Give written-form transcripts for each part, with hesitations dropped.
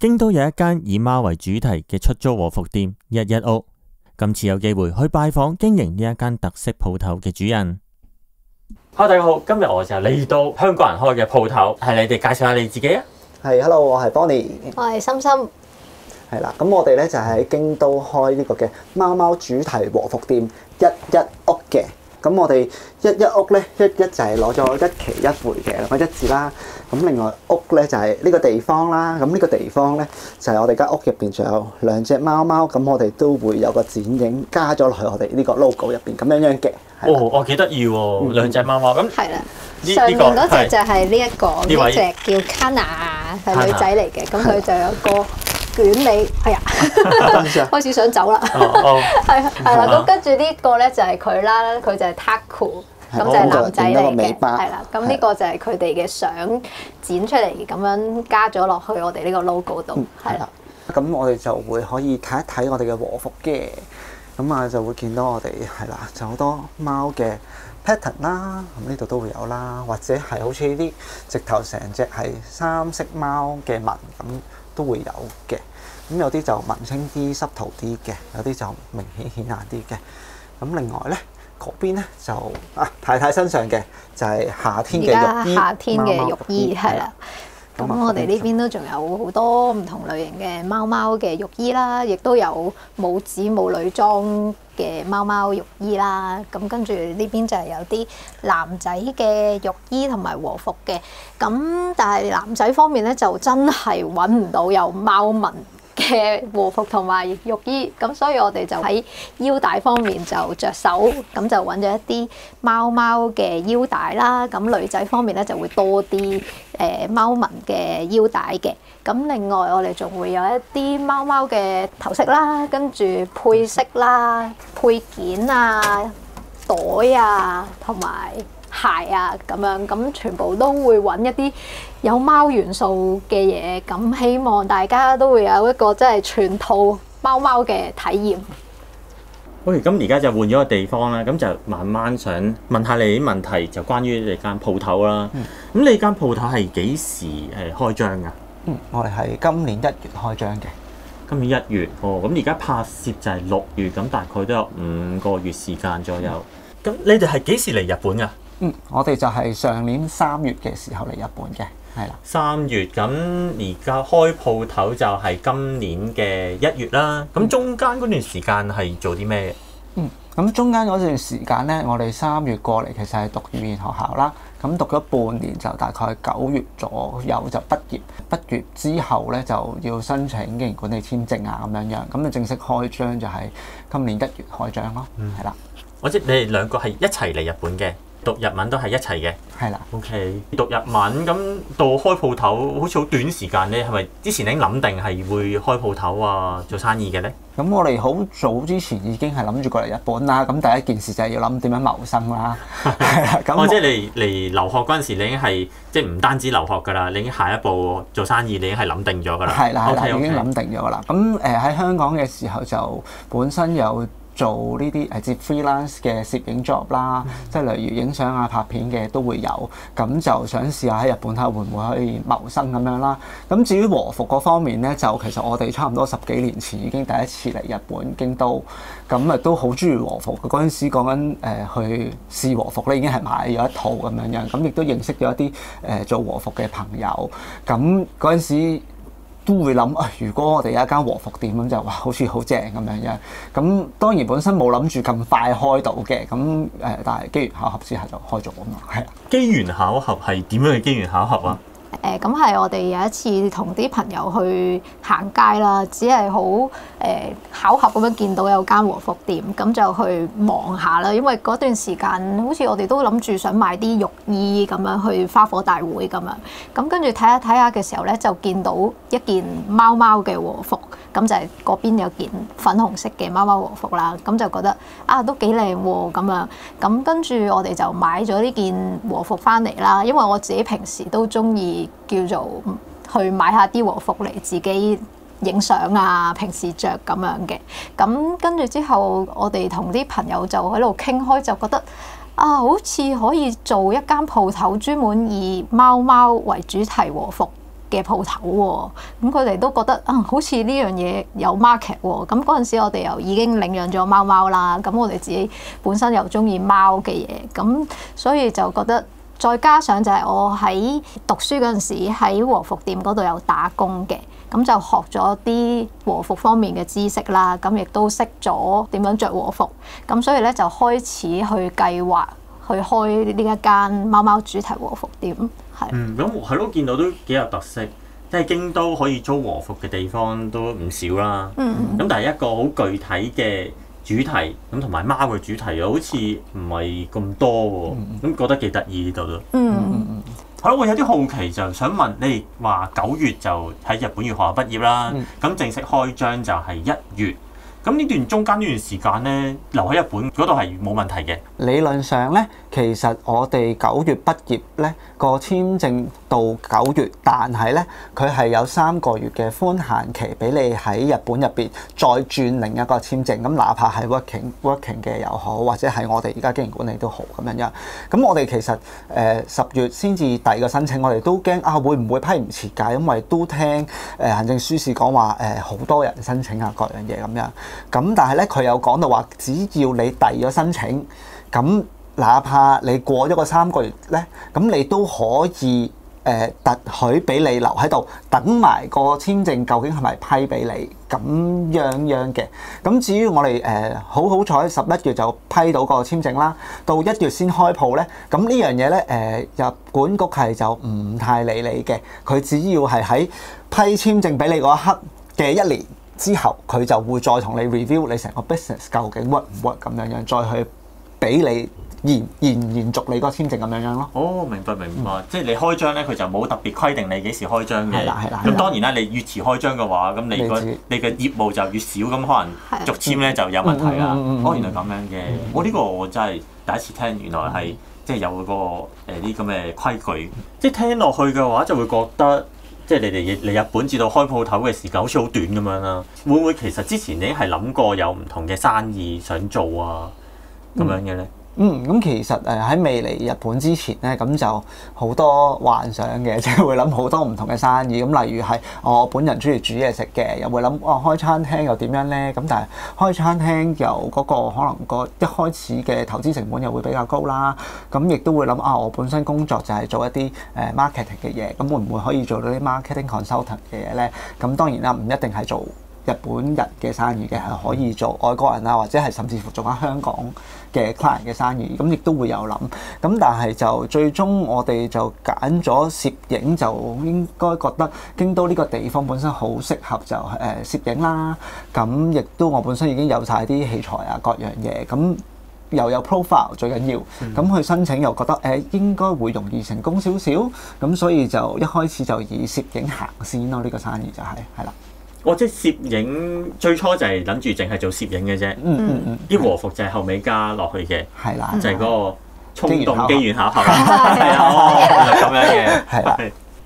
京都有一間以貓為主題嘅出租和服店11屋，今次有機會去拜訪經營呢一間特色鋪頭嘅主人。Hello， 大家好，今日我就嚟到香港人開嘅鋪頭，係你哋介紹下你自己啊。係 ，Hello， 我係 Bonnie， 我係心心。係啦，咁我哋咧就喺京都開呢個嘅貓貓主題和服店11屋嘅。咁我哋11屋咧，一就係攞咗一期一會嘅兩個一字啦。咁另外屋咧就係呢個地方啦。咁呢個地方咧就係我哋間屋入邊仲有兩隻貓貓。咁我哋都會有個剪影加咗落去我哋呢個 logo 入邊咁樣嘅。哦，我幾得意喎，兩隻貓貓咁。係啦，上面嗰隻就係呢一個，呢隻叫 Kana， 係女仔嚟嘅。咁佢就有個捲尾，係啊，開始想走啦。係啦，咁跟住呢個咧就係佢啦，佢就係 Taku， 咁就係男仔嚟嘅。係啦，咁呢個就係佢哋嘅相剪出嚟，咁樣加咗落去我哋呢個 logo 度。係啦，咁我哋就會可以睇一睇我哋嘅和服嘅。咁啊就會見到我哋係啦，就好多貓嘅 pattern 啦，咁呢度都會有啦，或者係好似呢啲直頭成隻係三色貓嘅紋咁都會有嘅。咁有啲就文青啲、濕塗啲嘅，有啲就明顯顯眼啲嘅。咁另外咧嗰邊咧就太太身上嘅就係夏天嘅浴衣，夏天嘅浴衣係啦。咁我哋呢邊都仲有好多唔同類型嘅貓貓嘅浴衣啦，亦都有母子母女裝嘅貓貓浴衣啦。咁跟住呢邊就係有啲男仔嘅浴衣同埋和服嘅。咁但係男仔方面咧就真係揾唔到有貓紋嘅和服同埋浴衣，咁所以我哋就喺腰帶方面就着手，咁就揾咗一啲貓貓嘅腰帶啦。咁女仔方面咧就會多啲貓紋嘅腰帶嘅。咁另外我哋仲會有一啲貓貓嘅頭飾啦，跟住配飾啦、配件啊、袋啊同埋鞋啊咁樣，咁全部都會揾一啲有貓元素嘅嘢，咁希望大家都會有一個真係全套貓貓嘅體驗。OK，咁而家就換咗個地方啦，咁就慢慢想問下你啲問題，就關於你間鋪頭啦。咁你間鋪頭係幾時開張㗎？我哋係今年1月開張嘅。今年1月，咁而家拍攝就係6月，咁大概都有5個月時間左右。咁你哋係幾時嚟日本㗎？我哋就係上年3月嘅時候嚟日本嘅，係啦。3月，咁而家開鋪頭就係今年嘅1月啦。咁中間嗰段時間係做啲咩？咁中間嗰段時間咧，我哋3月過嚟其實係讀語言學校啦。咁讀咗半年就大概9月左右就畢業。畢業之後咧就要申請經營管理簽證啊咁樣樣。咁就正式開張就係今年1月開張咯。係啦。我知你哋兩個係一齊嚟日本嘅。讀日文都係一齊嘅，係啦。OK， 讀日文咁到開鋪頭，好似好短時間咧，係咪之前已經諗定係會開鋪頭啊，做生意嘅咧？咁我哋好早之前已經係諗住過嚟日本啦。咁第一件事就係要諗點樣謀生啦。係啦。咁即係嚟留學嗰陣時，你已經係即係唔單止留學㗎啦，你已經下一步做生意，你已經係諗定咗㗎啦。係啦，係啦，已經諗定咗㗎啦。咁喺香港嘅時候就本身有做呢啲接 freelance 嘅攝影 job 啦，即係例如影相啊、拍片嘅都會有，咁就想試下喺日本睇下會唔會可以謀生咁樣啦。咁至於和服嗰方面咧，就其實我哋差唔多10幾年前已經第一次嚟日本京都，咁都好中意和服。嗰陣時講緊去試和服咧，已經係買咗一套咁樣樣，咁亦都認識咗一啲做和服嘅朋友。咁嗰陣時都會諗如果我哋有一間和服店咁就哇，好似好正咁樣樣。咁當然本身冇諗住咁快開到嘅，咁但係機緣巧合之下就開咗啊嘛。係啊。機緣巧合係點樣嘅機緣巧合啊？咁係我哋有一次同啲朋友去行街啦，只係好巧合咁樣見到有間和服店，咁就去望下啦。因為嗰段時間好似我哋都諗住想買啲浴衣咁樣去花火大會咁樣，咁跟住睇下嘅時候咧，就見到一件貓貓嘅和服，咁就係嗰邊有件粉紅色嘅貓貓和服啦，咁就覺得都幾靚喎咁樣，咁跟住我哋就買咗呢件和服翻嚟啦。因為我自己平時都中意叫做去買下啲和服嚟自己影相啊，平時着咁樣嘅。咁跟住之後，我哋同啲朋友就喺度傾開，就覺得好似可以做一間鋪頭專門以貓貓為主題和服嘅鋪頭喎，咁佢哋都覺得好似呢樣嘢有 market 喎，咁嗰陣時我哋又已經領養咗貓貓啦，咁我哋自己本身又中意貓嘅嘢，咁所以就覺得，再加上就係我喺讀書嗰陣時喺和服店嗰度有打工嘅，咁就學咗啲和服方面嘅知識啦，咁亦都識咗點樣着和服，咁所以咧就開始去計劃去開呢一間貓貓主題和服店。咁係咯，見到都幾有特色，即係京都可以租和服嘅地方都唔少啦。咁但係一個好具體嘅主題，咁同埋貓嘅主題又好似唔係咁多喎，咁覺得幾得意呢度都。好啦，我有啲好奇就想問你哋話9月就喺日本語學校畢業啦，咁正式開張就係1月。咁呢段中間呢段時間咧，留喺日本嗰度係冇問題嘅。理論上咧，其實我哋9月畢業咧，個簽證到9月，但係咧佢係有3個月嘅寬限期俾你喺日本入邊再轉另一個簽證。咁哪怕係 working 嘅又好，或者係我哋而家經營管理都好咁樣。咁我哋其實10月先至遞個申請，我哋都驚會唔會批唔切㗎？因為都聽行政書士講話好多人申請各樣嘢咁樣。咁但係咧，佢有講到話，只要你遞咗申請，咁哪怕你過咗個3個月咧，咁你都可以特許俾你留喺度，等埋個簽證究竟係咪批俾你咁樣嘅。咁至於我哋好彩11月就批到個簽證啦，到1月先開鋪咧。咁呢樣嘢咧日管局係就唔太理你嘅，佢只要係喺批簽證俾你嗰一刻嘅1年之後，佢就會再同你 review 你成個 business 究竟 work 唔 work 咁樣，再去俾你延續你個簽證咁樣咯。哦，明白。即係你開張咧，佢就冇特別規定你幾時開張嘅。係啦。咁當然啦，你越遲開張嘅話，咁你嘅業務就越少，咁可能續簽咧就有問題啦。原來咁樣嘅。我呢個我真係第一次聽，原來係即係有個啲咁嘅規矩。即係聽落去嘅話，就會覺得。即係你哋嚟日本至到開鋪頭嘅時間好似好短咁樣啦，會唔會其實之前已經係諗過有唔同嘅生意想做啊咁樣嘅咧？咁其實喺未嚟日本之前咧，咁就好多幻想嘅，即係會諗好多唔同嘅生意。咁例如係我本人中意煮嘢食嘅，又會諗開餐廳又點樣咧？咁但係開餐廳又嗰個可能個一開始嘅投資成本又會比較高啦。咁亦都會諗我本身工作就係做一啲marketing 嘅嘢，咁會唔會可以做到啲 marketing consultant 嘅嘢咧？咁當然啦，唔一定係做日本人嘅生意嘅，係可以做外國人啊，或者係甚至乎做緊香港嘅 client 嘅生意，咁亦都會有諗。咁但係就最終我哋就揀咗攝影，就應該覺得京都呢個地方本身好適合就攝影啦。咁亦都我本身已經有晒啲器材啊，各樣嘢，咁又有 profile 最緊要。咁去申請又覺得應該會容易成功少少，咁所以就一開始就以攝影行先咯。呢個生意就係啦。即係攝影最初就係諗住淨係做攝影嘅啫。啲和服就係後尾加落去嘅。係啦，就係嗰個衝動機緣巧合。係啊，咁樣嘅。係啦。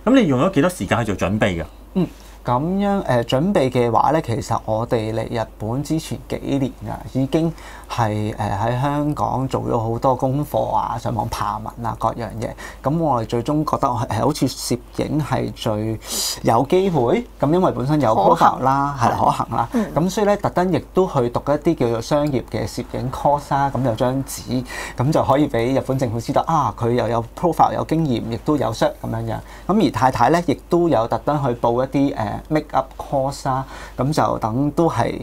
咁你用咗幾多時間去做準備㗎？咁樣準備嘅話咧，其實我哋嚟日本之前幾年已經係喺香港做咗好多功課啊，上網爬文啊，各樣嘢。咁我哋最終覺得好似攝影係最有機會。咁因為本身有 profile 啦，係可行啦。咁所以咧，特登亦都去讀一啲叫做商業嘅攝影 course 啦。咁有張紙，咁就可以俾日本政府知道佢又有 profile 有經驗，亦都有 cert 咁樣。咁而太太咧，亦都有特登去報一啲make up course 啦，咁就等都係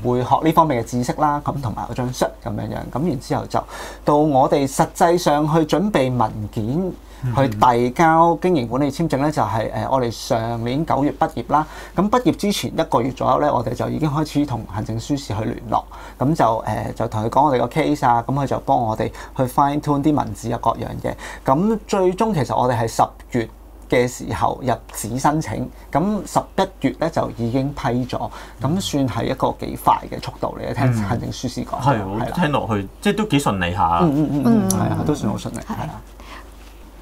會學呢方面嘅知識啦，咁同埋嗰張 cert 咁樣，咁然之後就到我哋實際上去準備文件去遞交經營管理簽證咧，就係我哋上年9月畢業啦。咁畢業之前1個月左右咧，我哋就已經開始同行政書士去聯絡，咁就同佢講我哋個 case 啊，咁佢就幫我哋去 fine tune 啲文字啊，各樣嘢。咁最終其實我哋係10月嘅時候入紙申請，咁11月咧就已經批咗，咁算係一個幾快嘅速度嚟嘅。聽行政書士講，係聽落去即係都幾順利下。係啊，都算好順利。係啊。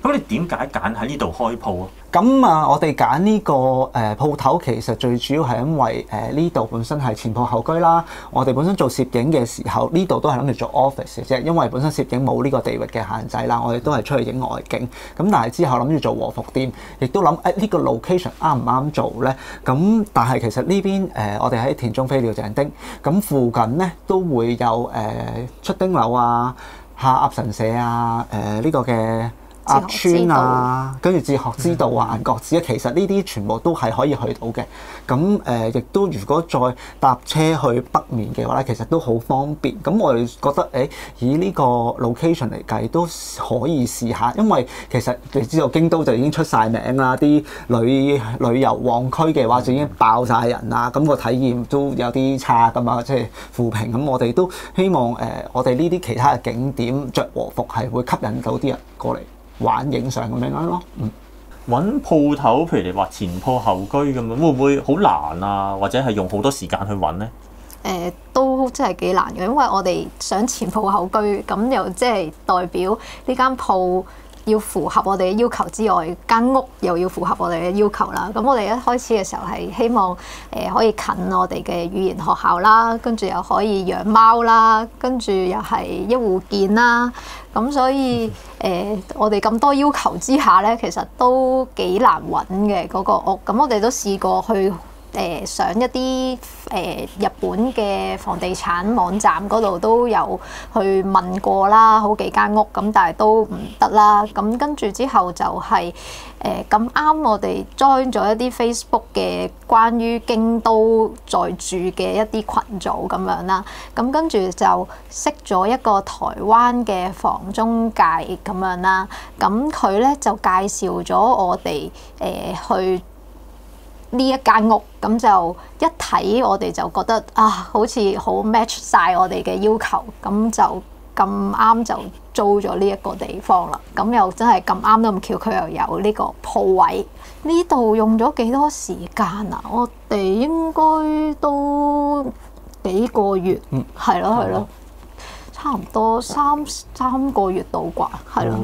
咁你點解揀喺呢度開鋪啊？咁啊，我哋揀呢個鋪頭其實最主要係因為呢度本身係前鋪後居啦。我哋本身做攝影嘅時候，呢度都係諗住做 office 嘅啫，因為本身攝影冇呢個地域嘅限制啦。我哋都係出去影外景。咁但係之後諗住做和服店，亦都諗呢個 location 啱唔啱做咧？咁但係其實呢邊我哋喺田中飛鳥鄭丁，咁附近咧都會有出丁樓啊、下鴨神社啊、呢個嘅鴨川啊，跟住哲學之道啊、銀閣寺啊，其實呢啲全部都係可以去到嘅。咁亦都如果再搭車去北面嘅話咧，其實都好方便。咁我哋覺得以呢個 location 嚟計都可以試下，因為其實你知道京都就已經出晒名啦，啲旅遊旺區嘅話就已經爆晒人啦，咁個體驗都有啲差噶嘛，即係負評。咁我哋都希望我哋呢啲其他嘅景點着和服係會吸引到啲人過嚟玩影相咁樣咯。揾鋪頭，譬如你話前鋪後居咁樣，會唔會好難啊？或者係用好多時間去揾呢？都真係幾難嘅，因為我哋想前鋪後居，咁又即係代表呢間鋪要符合我哋嘅要求之外，間屋又要符合我哋嘅要求啦。咁我哋一開始嘅時候係希望可以近我哋嘅語言學校啦，跟住又可以養貓啦，跟住又係一戶建啦。咁所以我哋咁多要求之下咧，其實都幾難揾嘅嗰個屋。咁我哋都試過去上一啲日本嘅房地產網站嗰度都有去問過啦，好幾間屋咁，但係都唔得啦。咁跟住之後就係咁啱，我哋 join 咗一啲 Facebook 嘅關於京都在住嘅一啲群組咁樣啦。咁跟住就識咗一個台灣嘅房中介咁樣啦。咁佢咧就介紹咗我哋去呢一間屋，咁就一睇我哋就覺得好似好 match 晒我哋嘅要求，咁就咁啱就租咗呢一個地方啦。咁又真係咁啱都咁巧，佢又有呢個鋪位。呢度用咗幾多時間啊？我哋應該都幾個月，係咯，差唔多三個月到啩，係咯。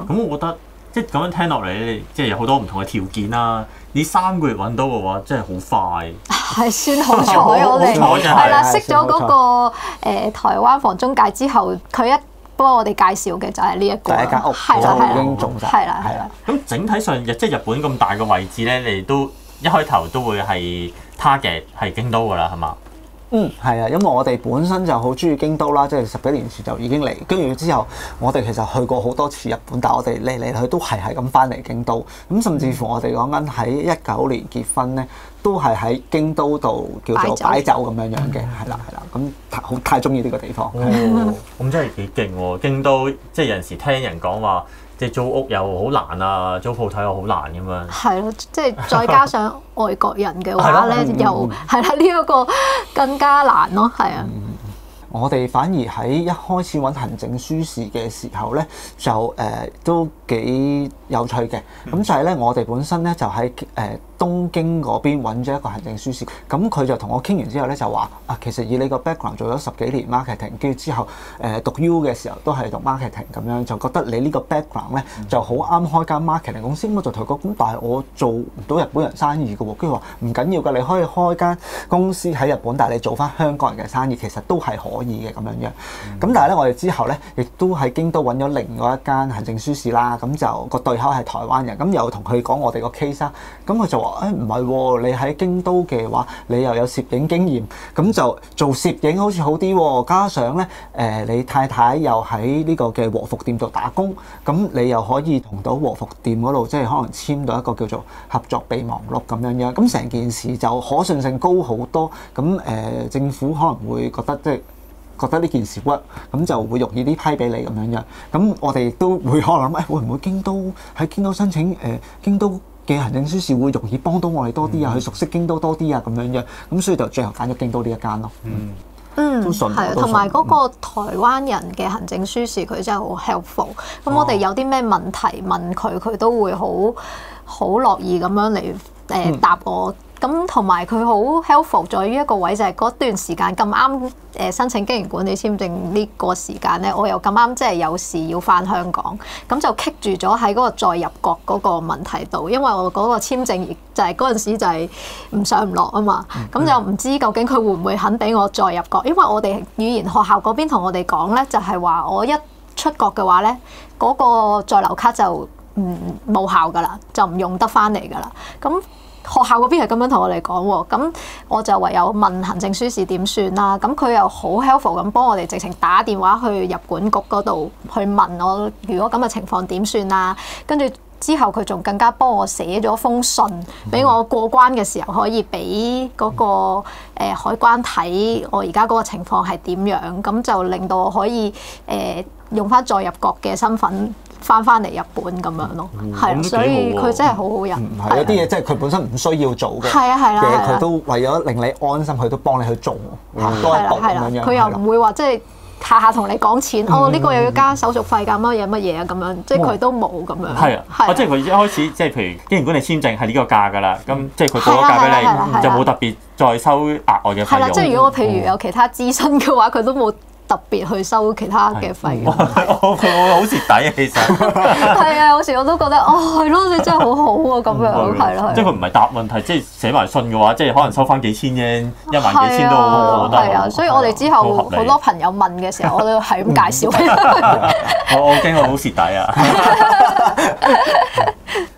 咁我覺得即係咁樣聽落嚟，即係有好多唔同嘅條件啦。你3個月揾到嘅話，真係好快。係算好彩，我哋係啦，識咗嗰個台灣房中介之後，佢一幫我哋介紹嘅就係呢一個第一間屋，係已經中晒。係啦。咁整體上，即係日本咁大嘅位置咧，你哋都一開頭都會係 target 係京都㗎啦，係嘛？係啊，因為我哋本身就好中意京都啦，即係10幾年前就已經嚟，跟住之後我哋其實去過好多次日本，但係我哋嚟去都係咁翻嚟京都，咁甚至乎我哋講緊喺19年結婚咧，都係喺京都度叫做擺酒咁樣嘅，係啦，咁太中意呢個地方。咁真係幾勁喎！京都即係有陣時聽人講話，即係租屋又好難啊，租鋪頭又好難咁樣。係咯，即係再加上外國人嘅話咧，又係啦，呢一個更加難咯，係啊。我哋反而喺一開始揾行政書士嘅時候咧，就都幾有趣嘅。咁就係咧，我哋本身咧就喺東京嗰邊揾咗一個行政書士，咁佢就同我傾完之後咧就話其實以你個 background 做咗10幾年 marketing，跟住之後讀 U 嘅時候都係讀 marketing 咁樣，就覺得你呢個 background 咧就好啱開間 marketing 公司。咁我就同佢講，咁但係我做唔到日本人生意嘅喎，跟住話唔緊要㗎，你可以開間公司喺日本，但係你做翻香港人嘅生意，其實都係可以嘅咁樣樣。咁但係咧，我哋之後咧亦都喺京都揾咗另外一間行政書士啦，咁就個對口係台灣人，咁又同佢講我哋個 case 啦，咁佢就話唔係喎，你喺京都嘅話，你又有攝影經驗，咁就做攝影好似好啲喎。加上咧你太太又喺呢個嘅和服店度打工，咁你又可以同到和服店嗰度，即係可能簽到一個叫做合作備忘錄咁樣樣，咁成件事就可信性高好多。咁政府可能會覺得呢件事 work， 咁就會容易啲批俾你咁樣樣。咁我哋亦都會可能諗，會唔會喺京都申請京都嘅行政書士會容易幫到我哋多啲啊，去熟悉京都多啲啊咁樣樣。咁所以就最後揀咗京都呢一間咯。都順，係啊，同埋嗰個台灣人嘅行政書士佢真係好 helpful。咁我哋有啲咩問題問佢，佢都會好樂意咁樣嚟答我。咁咁同埋佢好 helpful 在於一個位就係嗰段時間咁啱申請經營管理簽證呢個時間咧，我又咁啱即係有事要翻香港，咁就棘住咗喺嗰個再入國嗰個問題度，因為我嗰個簽證就係嗰陣時就係唔上唔落啊嘛，咁就唔知究竟佢會唔會肯俾我再入國，因為我哋語言學校嗰邊同我哋講咧，就係話我一出國嘅話咧，嗰個在留卡就冇效㗎啦，就唔用得翻嚟㗎啦。咁學校嗰邊係咁樣同我哋講喎，咁我就唯有問行政書士點算啦。咁佢又好 helpful 咁幫我哋直情打電話去入管局嗰度去問我，如果咁嘅情況點算啊？跟住之後佢仲更加幫我寫咗封信俾我過關嘅時候可以俾嗰個海關睇我而家嗰個情況係點樣，咁就令到我可以用翻再入國嘅身份翻嚟日本咁樣咯，係，所以佢真係好好人。係有啲嘢即係佢本身唔需要做嘅，係啊，佢都為咗令你安心，佢都幫你去做多一步咁樣。佢又唔會話即係下下同你講錢，呢個又要加手續費㗎，乜嘢啊咁樣，即係佢都冇咁樣。係啊，即係佢一開始即係譬如經營管理簽證係呢個價㗎啦，咁即係佢報咗價俾你，就冇特別再收額外嘅費用。係啦，即係如果我譬如有其他諮詢嘅話，佢都冇特別去收其他嘅費用。佢會好蝕底啊，其實。係啊，有時我都覺得係咯，你真係好好啊，咁樣係咯。即係佢唔係答問題，即係寫埋信嘅話，即係可能收翻幾千啫，1萬幾千都好得。係啊，所以我哋之後好多朋友問嘅時候，我都係咁介紹。我驚我好蝕底啊！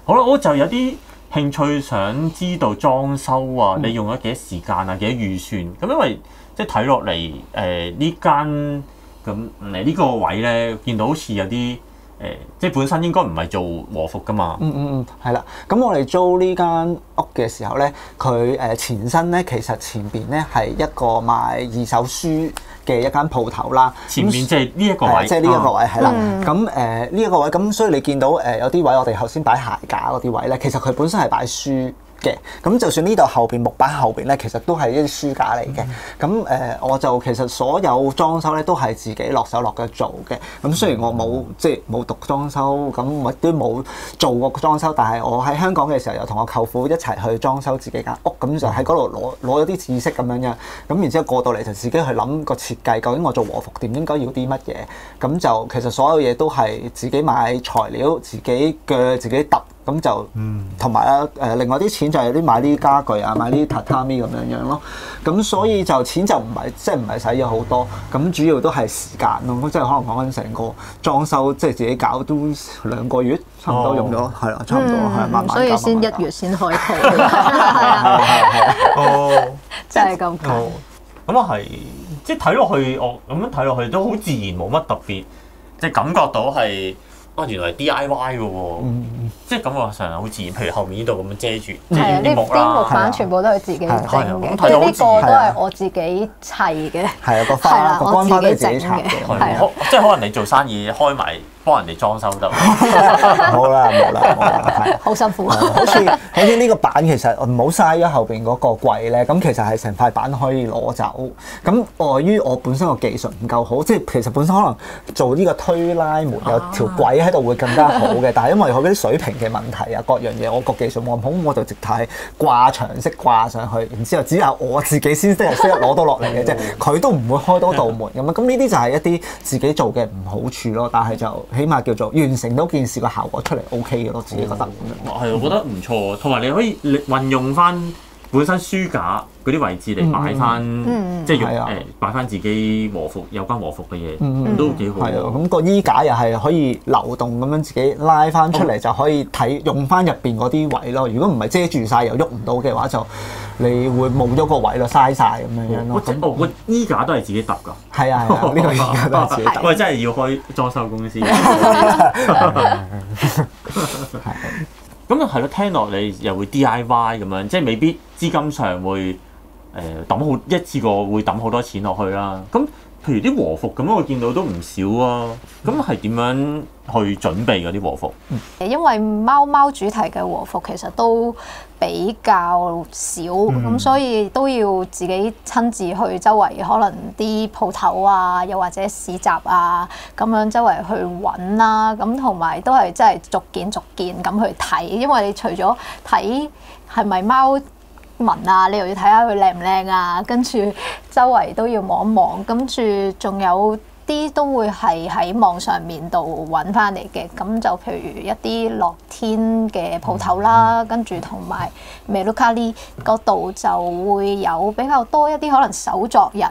好啦，我就有啲興趣想知道裝修啊，你用咗幾多時間啊，幾多預算？咁因為即係睇落嚟，呢間咁呢個位咧，見到好似有啲即係本身應該唔係做和服噶嘛。係啦。咁我哋租呢間屋嘅時候咧，佢前身咧，其實前邊咧係一個賣二手書嘅一間鋪頭啦。前面即係呢一個位，即係呢一個位係啦。咁呢一個位，咁所以你見到有啲位我哋頭先擺鞋架嗰啲位咧，其實佢本身係擺書嘅，咁就算呢度後邊木板後邊咧，其實都係一啲書架嚟嘅。咁我就其實所有裝修咧都係自己落手落腳做嘅。咁雖然我冇即係冇讀裝修，咁我都冇做過裝修，但係我喺香港嘅時候又同我舅父一齊去裝修自己間屋，咁就喺嗰度攞咗啲知識咁樣嘅。咁然之後過到嚟就自己去諗個設計，究竟我做和服店應該要啲乜嘢？咁就其實所有嘢都係自己買材料，自己鋸，自己揼。咁就同埋啦，另外啲錢就係啲買啲家具啊，買啲榻榻米咁樣咯。咁所以就錢就唔係即係唔係使咗好多。咁主要都係時間咯，即係可能講緊成個裝修，即係自己搞都2個月，差唔多用咗，係啦，差唔多係慢慢搞。所以先1月先開鋪。係真係咁講。咁啊係，即係睇落去，我咁樣睇落去都好自然，冇乜特別，即係感覺到係。原來係 DIY 嘅喎，即係感覺上好自然。譬如後面呢度咁樣遮住，係啊，啲木板全部都係自己整嘅，即係呢個都係我自己砌嘅。係啊，個花個乾花都係自己砌嘅。係即係可能你做生意開埋幫人哋裝修得。冇啦，好辛苦。好似呢個板其實唔好嘥咗後邊嗰個櫃咧，咁其實係成塊板可以攞走。咁礙於我本身個技術唔夠好，即係其實本身可能做呢個推拉門有條櫃喺度會更加好嘅，但係因為佢嗰啲水平嘅問題啊，各樣嘢我個技術冇咁好，我就直頭係掛牆式掛上去，然之後只有我自己先識攞到落嚟嘅啫，佢都唔會開到道門咁樣。咁呢啲就係一啲自己做嘅唔好處咯，但係就起碼叫做完成到件事個效果出嚟 OK 嘅咯，自己覺得。係，我覺得唔錯，同埋你可以運用翻本身書架嗰啲位置嚟擺翻，即係用擺翻自己和服有關和服嘅嘢，都幾好。係啊，咁個衣架又係可以流動咁樣自己拉翻出嚟，就可以睇用翻入邊嗰啲位咯。如果唔係遮住晒又喐唔到嘅話，就你會冇咗個位咯，嘥晒咁樣咯。個衣架都係自己揼㗎。係啊，呢個衣架都係自己揼。喂，真係要開裝修公司。咁啊係咯，聽落你又會 DIY 咁樣，即係未必資金上會抌好一次過會抌好多錢落去啦。咁譬如啲和服咁樣，我見到都唔少啊。咁係點樣去準備嗰啲和服？因為貓貓主題嘅和服其實都比較少，咁所以都要自己親自去周圍可能啲鋪頭啊，又或者市集啊，咁樣周圍去揾啦。咁同埋都係真係逐件逐件咁去睇，因為你除咗睇係咪貓聞啊，你又要睇下佢靚唔靚啊，跟住周圍都要望一望，跟住仲有啲都會係喺網上面度揾翻嚟嘅，咁就譬如一啲樂天嘅鋪頭啦，跟住同埋 Mercari 嗰度就會有比較多一啲可能手作人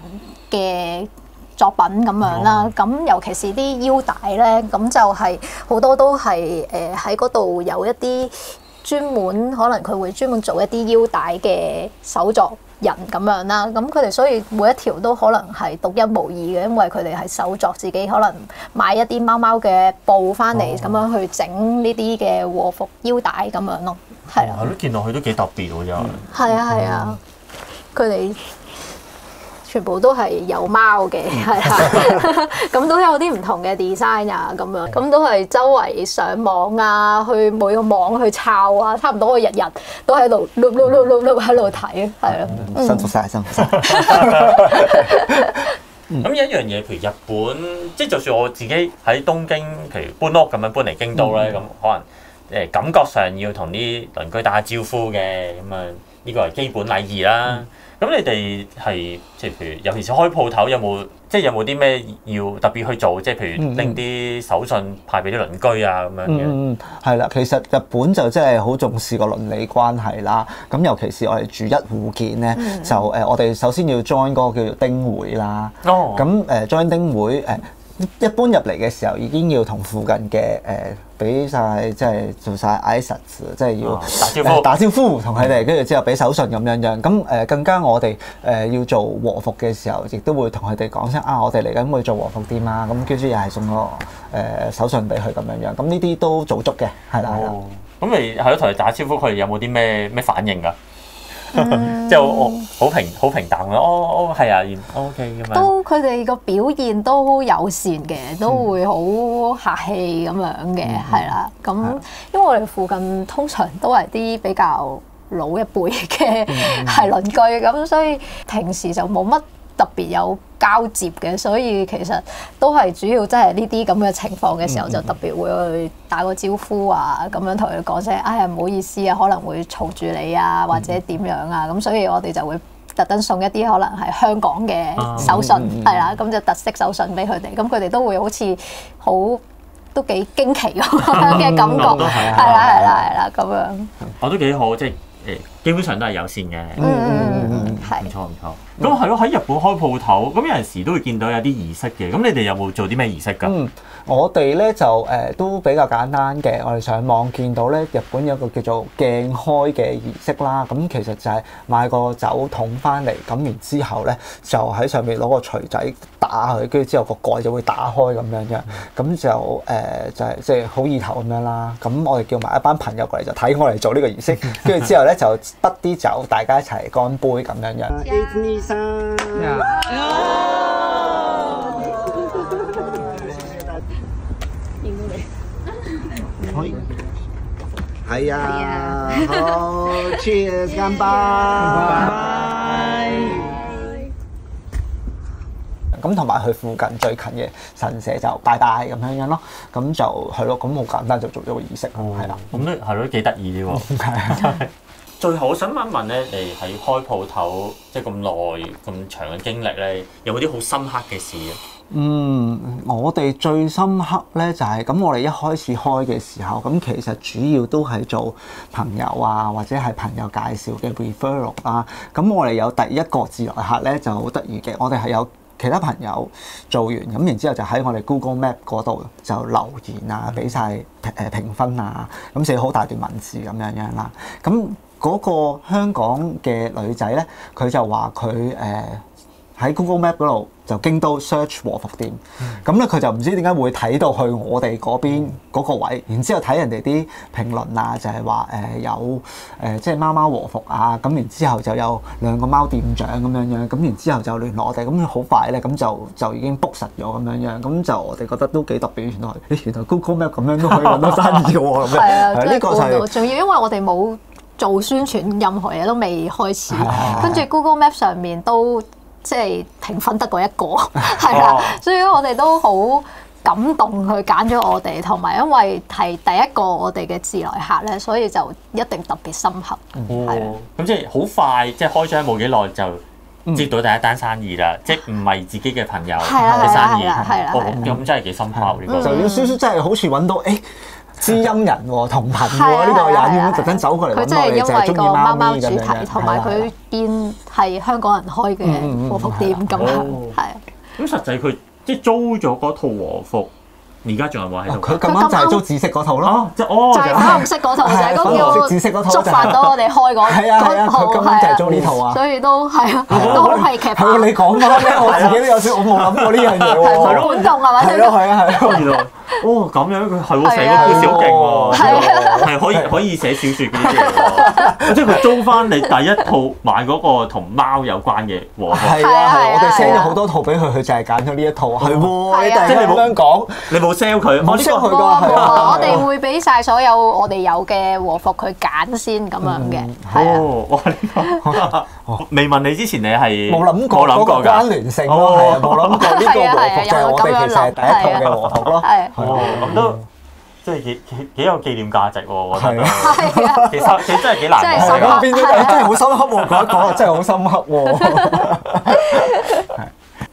嘅作品咁樣啦，咁尤其是啲腰帶咧，咁就係好多都係喺嗰度有一啲專門，可能佢會專門做一啲腰帶嘅手作人咁樣啦，咁佢哋所以每一條都可能係獨一無二嘅，因為佢哋係手作，自己可能買一啲貓貓嘅布翻嚟咁樣去整呢啲嘅和服腰帶咁樣咯，係啦。係咯，見落去都幾特別喎，又係啊係啊，佢哋全部都係有貓嘅，係啊，咁都有啲唔同嘅 design 啊，咁樣，咁都係周圍上網啊，去每個網去抄啊，差唔多我日日都喺度碌喺度睇，係啊，辛苦晒，辛苦晒。咁有一樣嘢，譬如日本，即係就算我自己喺東京，譬如搬屋咁樣搬嚟京都咧，咁可能感覺上要同啲鄰居打下招呼嘅，咁啊呢個係基本禮儀啦。咁你哋係即係譬如，尤其是開鋪頭，有冇啲咩要特別去做？即係譬如拎啲手信派俾啲鄰居啊咁樣嘅。係啦，其實日本就真係好重視個鄰里關係啦。咁尤其是我哋住一戶建咧，就我哋首先要 join 嗰個叫做丁會啦。咁join 丁會一般入嚟嘅時候已經要同附近嘅俾晒，即係做晒 挨拶，即係要打招呼同佢哋，跟住之後俾手信咁樣。咁更加我哋要做和服嘅時候，亦都會同佢哋講聲啊，我哋嚟緊會做和服店啊，咁跟住又係送個手信俾佢咁樣。咁呢啲都做足嘅，係啦。咁你係咯，同佢打招呼，佢哋有冇啲咩反應㗎？即係我好平淡嘅，係啊，OK 咁樣。都佢哋個表現都友善嘅，都會好客氣咁樣嘅，係啦。咁因為我哋附近通常都係啲比較老一輩嘅係鄰居，咁所以平時就冇乜特別有交接嘅，所以其實都係主要真係呢啲咁嘅情況嘅時候，就特別會去打個招呼啊，咁樣同佢講聲，哎呀唔好意思啊，可能會嘈住你啊，或者點樣啊，咁所以我哋就會特登送一啲可能係香港嘅手信，係啦，咁就特色手信俾佢哋，咁佢哋都會好似都幾驚奇咁樣嘅感覺，係啦咁樣。我都幾好，即係基本上都係友善嘅，係唔錯。咁係咯，喺日本開鋪頭，咁有陣時都會見到有啲儀式嘅。咁你哋有冇做啲咩儀式㗎？我哋咧就都比較簡單嘅。我哋上網見到咧，日本有個叫做鏡開嘅儀式啦。咁其實就係買個酒桶翻嚟，咁然之後咧就喺上面攞個錘仔打佢，跟住之後個蓋就會打開咁樣嘅。咁就係即係好意頭咁樣啦。咁我哋叫埋一班朋友過嚟就睇我哋做呢個儀式，跟住之後咧就滗啲酒，大家一齊乾杯咁樣嘅。係啊，好 ，Cheers， 乾杯！咁同埋去附近最近嘅神社就拜拜咁樣咯，咁就係咯，咁好簡單就做咗個儀式，係啦。咁都係咯，幾得意啲喎。最後我想問一問咧，你喺開鋪頭即係咁耐咁長嘅經歷咧，有冇啲好深刻嘅事啊？我哋最深刻咧就係咁，我哋一開始開嘅時候，咁其實主要都係做朋友啊，或者係朋友介紹嘅 referral 啦。咁我哋有第一個自來客咧就好得意嘅，我哋係有其他朋友做完，咁然之後就喺我哋 Google Map 嗰度就留言啊，俾晒評分啊，咁寫好大段文字咁樣啦。咁嗰個香港嘅女仔咧，佢就話佢喺 Google Map 嗰度就京都 search 和服店，咁咧佢就唔知點解會睇到去我哋嗰邊嗰個位，然之後睇人哋啲評論啊，就係話有即係貓貓和服啊，咁然之後就有2個貓店長咁樣，咁然之後就聯絡我哋，咁好快咧，咁就已經 book 實咗咁樣，咁就我哋覺得都幾特別，原來 Google Map 咁樣都可以揾到生意嘅喎，係啊，呢個就係仲要，因為我哋冇做宣傳，任何嘢都未開始，跟住 Google Map 上面都即係評分得過1個，係啦，所以我哋都好感動佢揀咗我哋，同埋因為係第一個我哋嘅自來客咧，所以就一定特別深刻。哦，咁即係好快，即係開張冇幾耐就接到第一單生意啦，即係唔係自己嘅朋友嘅生意。係啦，咁真係幾深刻呢個。就有少少真係好似揾到知音人喎，同頻喎，呢個人特登走過嚟揾我哋，就係中意貓咪主題，同埋佢見係香港人開嘅和服店咁樣，係。咁實際佢即係租咗嗰套和服，而家仲有冇喺度？佢咁啱就係租紫色嗰套咯，就係粉紅色嗰套，就係嗰個紫色嗰套，觸發到我哋開嗰套，佢根本就係租呢套啊！所以都係啊，都好戲劇化。你講翻咧，我自己都有少，我冇諗過呢樣嘢喎。係咯，觀眾係咪？係啊！原來咁樣佢係喎，寫個故事好勁喎，係可以寫小説嘅啲嘢喎。即係佢租翻你第一套買嗰個同貓有關嘅和服。係啊，我哋 send 咗好多套俾佢，佢就係揀咗呢一套。係喎，你突然間咁樣講，你冇 sell 佢，冇 sell 佢㗎。我哋會俾晒所有我哋有嘅和服佢揀先咁樣嘅。哇！呢個未問你之前，你係冇諗過嗰個關聯性咯，係啊，冇諗過呢個和服就係我哋其實係第一套嘅和服咯。咁都即係幾有紀念價值喎，我覺得。係啊，其實真係幾難講。咁變咗真係好深刻喎，講一講真係好深刻喎。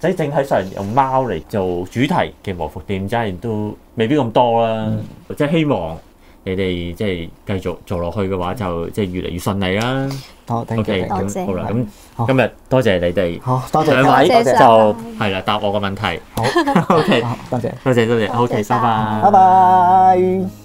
即係整體上用貓嚟做主題嘅和服店，真係都未必咁多啦。即係希望你哋即係繼續做落去嘅話，就即係越嚟越順利啦。OK，咁好啦，咁今日多謝你哋，好多謝兩位就係啦，答我個問題。好， OK，多謝，多謝，OK，拜拜，拜拜。